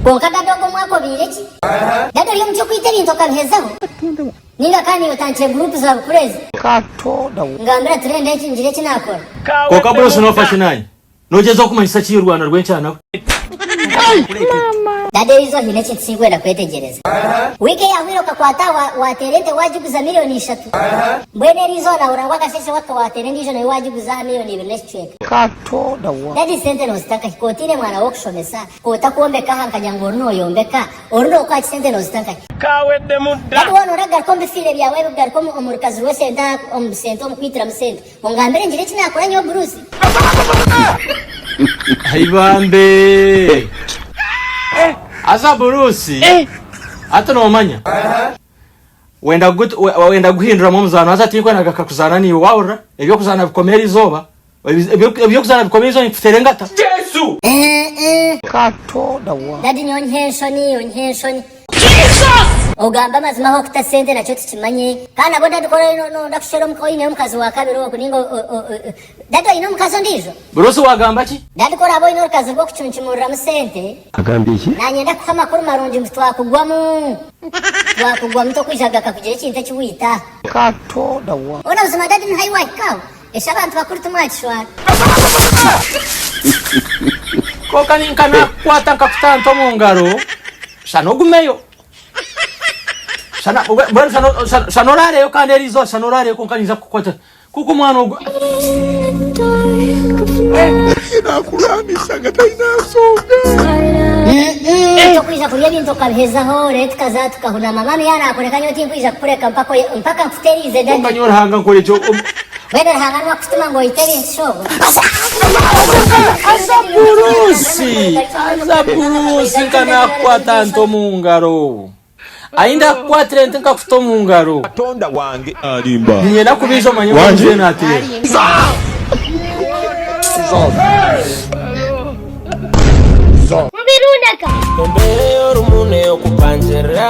konkaga dogo mwako bireki dado yo mcho kwite bintu kabhezaho ninga kani utanche group za crazy katoda ngambira trend eki njire kinakora ko kaburo sino fashion nogeza kumanyisa ki Rwanda rwencyana dado izo hileki tsigwera kwetegereza wike ya wiro kakwata wa terente wajiguza milioni 3 mbwene rizo na urangwa kasese waka wa terente izo na wajiguza milioni 2 katoda wa dadi sente no staka kotine mwana wokushomesa kota kuombeka hankajyango no yombeka orno kwa sente no staka kawedde mudda dadi wono raga kombe file bya wewe garkomo omurikazi wese nda omsento omukwitira musente ongambere njire kinakora nyo Bruce Haibambe asa Bruce ata no manya wenda guhindura mu muzano asa tikwe nagakakuzana ni waura ebyo kuzana bikomera izoba ebyo kuzana bikomera izo nfuterengata Yesu katoda wa dadi nyonheshoni ogamba mazima ho kutasente na chote kimanye kana boda dukora no ndakushera mukoine mukazi wa kabiri wo kuningo dado ino mukazo ndizo Bruce wagamba ki dadi kora abo ino kazi bwo kuchunchimurira musente agambi iki nanye ndakufama kuri marungi mtwa kugwamu to kwijaga kakugire kintu kiwita katoda wa ona uzima dadi nhayi wakao eshabantu bakuri tumwachishwa ko kaninkana kwata nkakutanto mu ngaro shanogumeyo shanolare yo kandi erizo shanolare ko nkaniza kukwata kuko mwana ogwa nakuramisa gatayinasoga tokwiza kulya bintu kabhezaho leta kazatu kahuna mama yana akoreka nyoti nkwiza kureka mpaka kuterize dadi kanyora hanga nkore cyo wena hanga no kutuma ngo itebe shogo aza Bruce kana kwata nto mu ngaro ainda kwatre ntenka kuto mu ngaro tonda wange alimba nyenda kubizo manyo wanje nati mbirunaka mbere yo rumune okupanjera